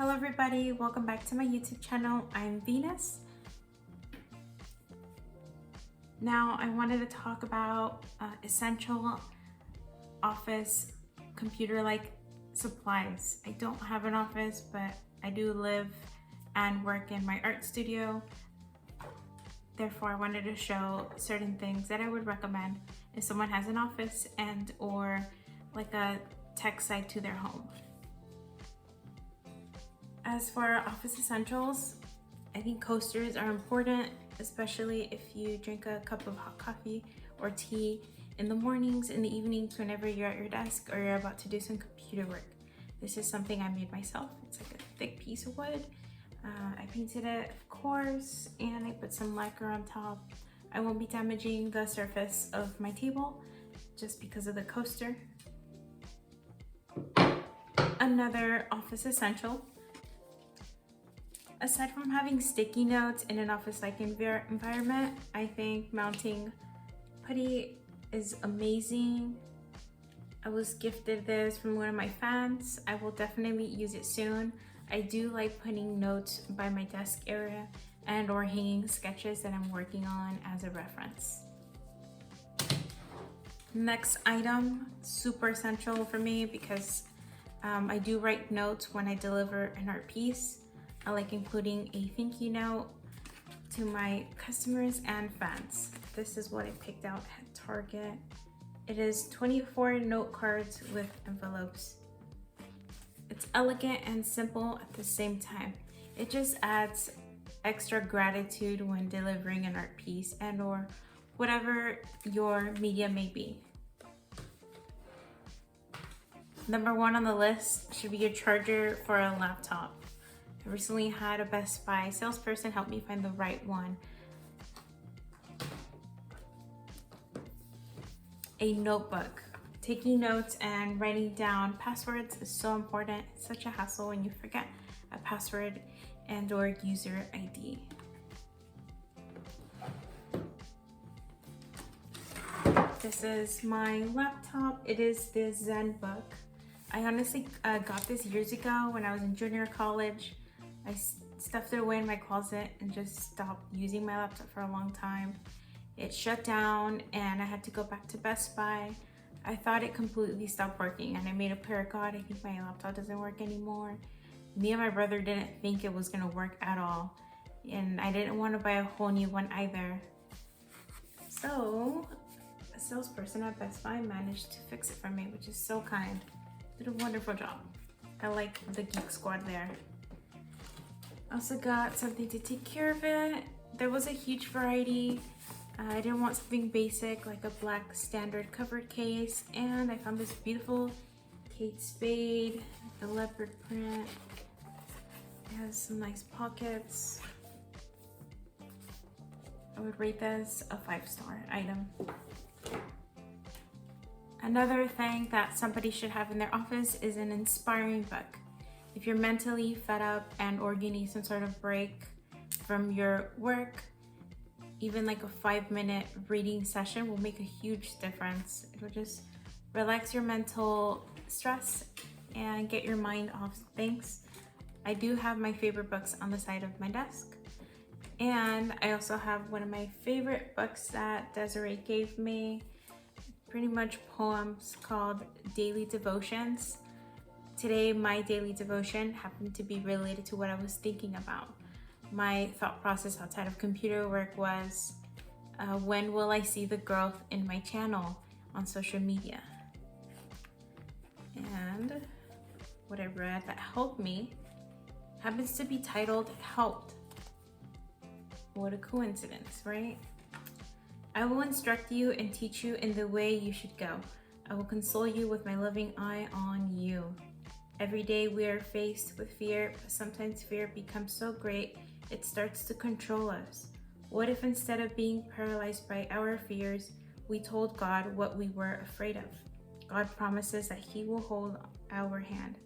Hello everybody, welcome back to my YouTube channel. I'm Venus. Now I wanted to talk about essential office computer-like supplies. I don't have an office, but I do live and work in my art studio. Therefore, I wanted to show certain things that I would recommend if someone has an office and or like a tech site to their home. As for office essentials, I think coasters are important, especially if you drink a cup of hot coffee or tea in the mornings, in the evenings, whenever you're at your desk or you're about to do some computer work. This is something I made myself. It's like a thick piece of wood. I painted it, of course, and I put some lacquer on top. I won't be damaging the surface of my table just because of the coaster. Another office essential. Aside from having sticky notes in an office-like environment, I think mounting putty is amazing. I was gifted this from one of my fans. I will definitely use it soon. I do like putting notes by my desk area and or hanging sketches that I'm working on as a reference. Next item, super essential for me because I do write notes when I deliver an art piece. I like including a thank you note to my customers and fans. This is what I picked out at Target. It is 24 note cards with envelopes. It's elegant and simple at the same time. It just adds extra gratitude when delivering an art piece and or whatever your media may be. Number one on the list should be a charger for a laptop. I recently had a Best Buy salesperson help me find the right one. A notebook. Taking notes and writing down passwords is so important. It's such a hassle when you forget a password and or user ID. This is my laptop. It is the ZenBook. I honestly got this years ago when I was in junior college. I stuffed it away in my closet and just stopped using my laptop for a long time. It shut down and I had to go back to Best Buy. I thought it completely stopped working and I made a prayer, God, I think my laptop doesn't work anymore. Me and my brother didn't think it was gonna work at all. And I didn't want to buy a whole new one either. So a salesperson at Best Buy managed to fix it for me, which is so kind. Did a wonderful job. I like the Geek Squad there. Also got something to take care of it. There was a huge variety. I didn't want something basic like a black standard covered case, and I found this beautiful Kate Spade, the leopard print. It has some nice pockets. I would rate this a 5-star item. Another thing that somebody should have in their office is an inspiring book. If you're mentally fed up and or you need some sort of break from your work, even like a 5-minute reading session will make a huge difference. It will just relax your mental stress and get your mind off things. I do have my favorite books on the side of my desk. And I also have one of my favorite books that Desiree gave me, pretty much poems called Daily Devotions. Today, my daily devotion happened to be related to what I was thinking about. My thought process outside of computer work was, when will I see the growth in my channel on social media? And what I read that helped me happens to be titled Helped. What a coincidence, right? I will instruct you and teach you in the way you should go. I will console you with my loving eye on you. Every day we are faced with fear, but sometimes fear becomes so great it starts to control us. What if instead of being paralyzed by our fears, we told God what we were afraid of? God promises that He will hold our hand,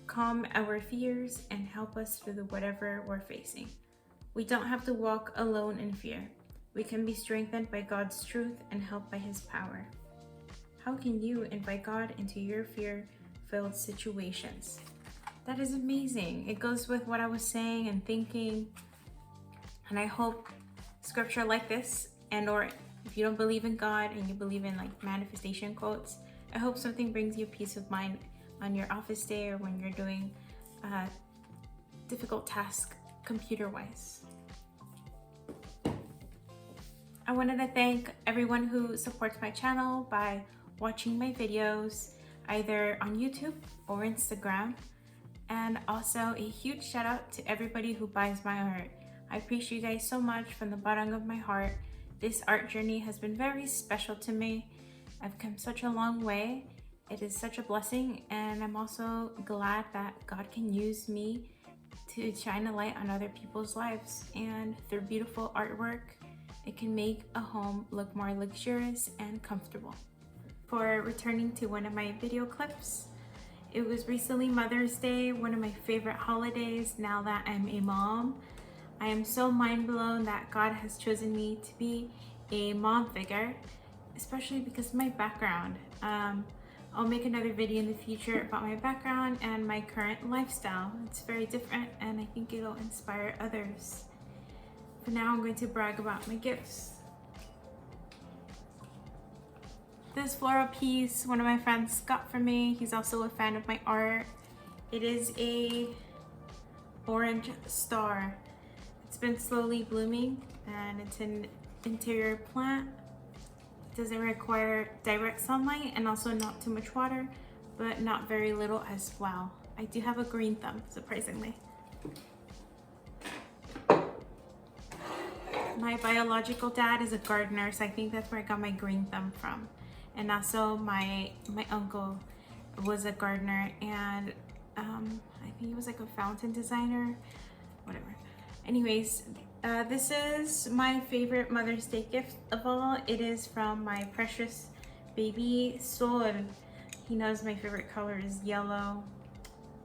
calm our fears, and help us through whatever we're facing. We don't have to walk alone in fear. We can be strengthened by God's truth and helped by His power. How can you invite God into your fear-filled situations? That is amazing. It goes with what I was saying and thinking. And I hope scripture like this, and or if you don't believe in God and you believe in like manifestation quotes, I hope something brings you peace of mind on your office day or when you're doing a difficult task computer-wise. I wanted to thank everyone who supports my channel by watching my videos either on YouTube or Instagram. And also a huge shout out to everybody who buys my art. I appreciate you guys so much from the bottom of my heart. This art journey has been very special to me. I've come such a long way. It is such a blessing, and I'm also glad that God can use me to shine a light on other people's lives. And through beautiful artwork, it can make a home look more luxurious and comfortable. For returning to one of my video clips, it was recently Mother's Day, one of my favorite holidays now that I'm a mom. I am so mind blown that God has chosen me to be a mom figure, especially because of my background. I'll make another video in the future about my background and my current lifestyle. It's very different and I think it'll inspire others. For now, I'm going to brag about my gifts. This floral piece, one of my friends got for me. He's also a fan of my art. It is a orange star. It's been slowly blooming and it's an interior plant. It doesn't require direct sunlight and also not too much water, but not very little as well. I do have a green thumb, surprisingly. My biological dad is a gardener, so I think that's where I got my green thumb from. And also my uncle was a gardener, and I think he was like a fountain designer, whatever. Anyways, this is my favorite Mother's Day gift of all. It is from my precious baby Sol. He knows my favorite color is yellow.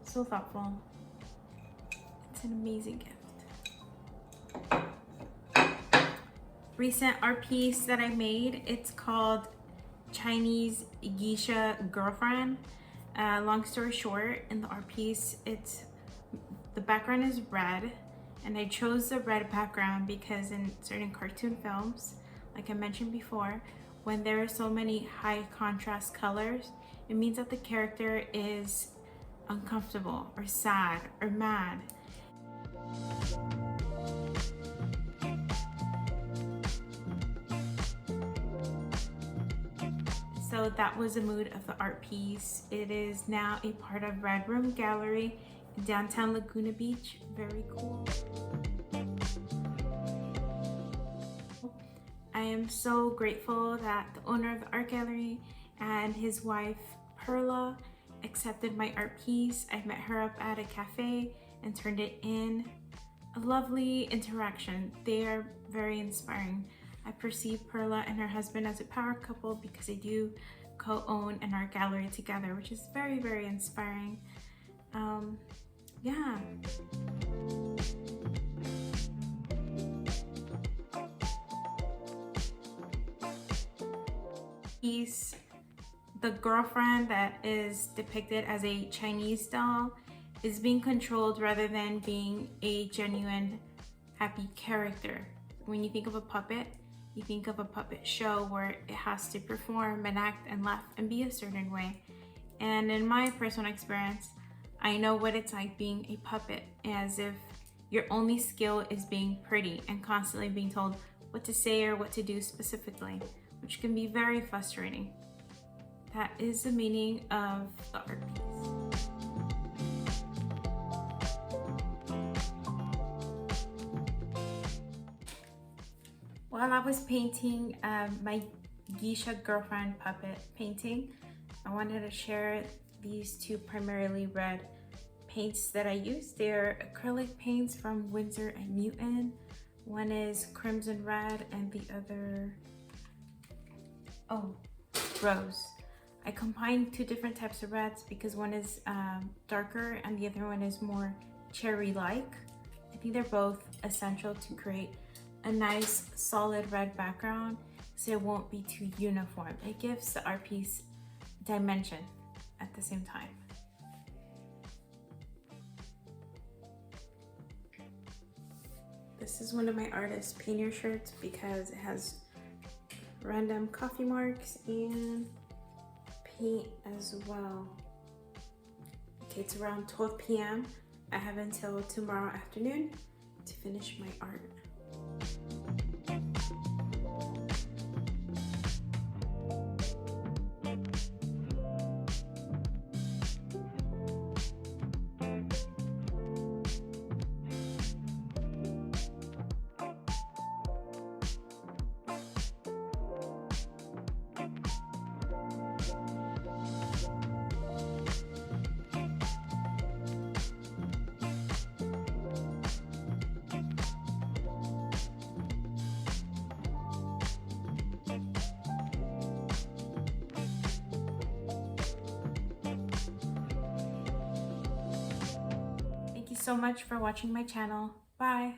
So thoughtful. It's an amazing gift. Recent art piece that I made, it's called Chinese Geisha Girlfriend. Long story short, in the art piece, the background is red, and I chose the red background because in certain cartoon films, like I mentioned before, when there are so many high contrast colors, it means that the character is uncomfortable or sad or mad. So that was the mood of the art piece. It is now a part of Red Room Gallery in downtown Laguna Beach. Very cool. I am so grateful that the owner of the art gallery and his wife Perla accepted my art piece. I met her up at a cafe and turned it in. A lovely interaction. They are very inspiring. I perceive Perla and her husband as a power couple because they do co-own an art gallery together, which is very, very inspiring. Yeah. Piece, the girlfriend that is depicted as a Chinese doll is being controlled rather than being a genuine happy character. When you think of a puppet, you think of a puppet show where it has to perform and act and laugh and be a certain way. And in my personal experience, I know what it's like being a puppet, as if your only skill is being pretty and constantly being told what to say or what to do specifically, which can be very frustrating. That is the meaning of the art piece. While I was painting my Geisha Girlfriend puppet painting, I wanted to share these two primarily red paints that I used. They're acrylic paints from Winsor & Newton. One is crimson red and the other, rose. I combined two different types of reds because one is darker and the other one is more cherry-like. I think they're both essential to create a nice solid red background so it won't be too uniform. It gives the art piece dimension at the same time. This is one of my artist painter shirts because it has random coffee marks and paint as well. Okay, it's around 12 p.m. I have until tomorrow afternoon to finish my art. Thank you so much for watching my channel. Bye!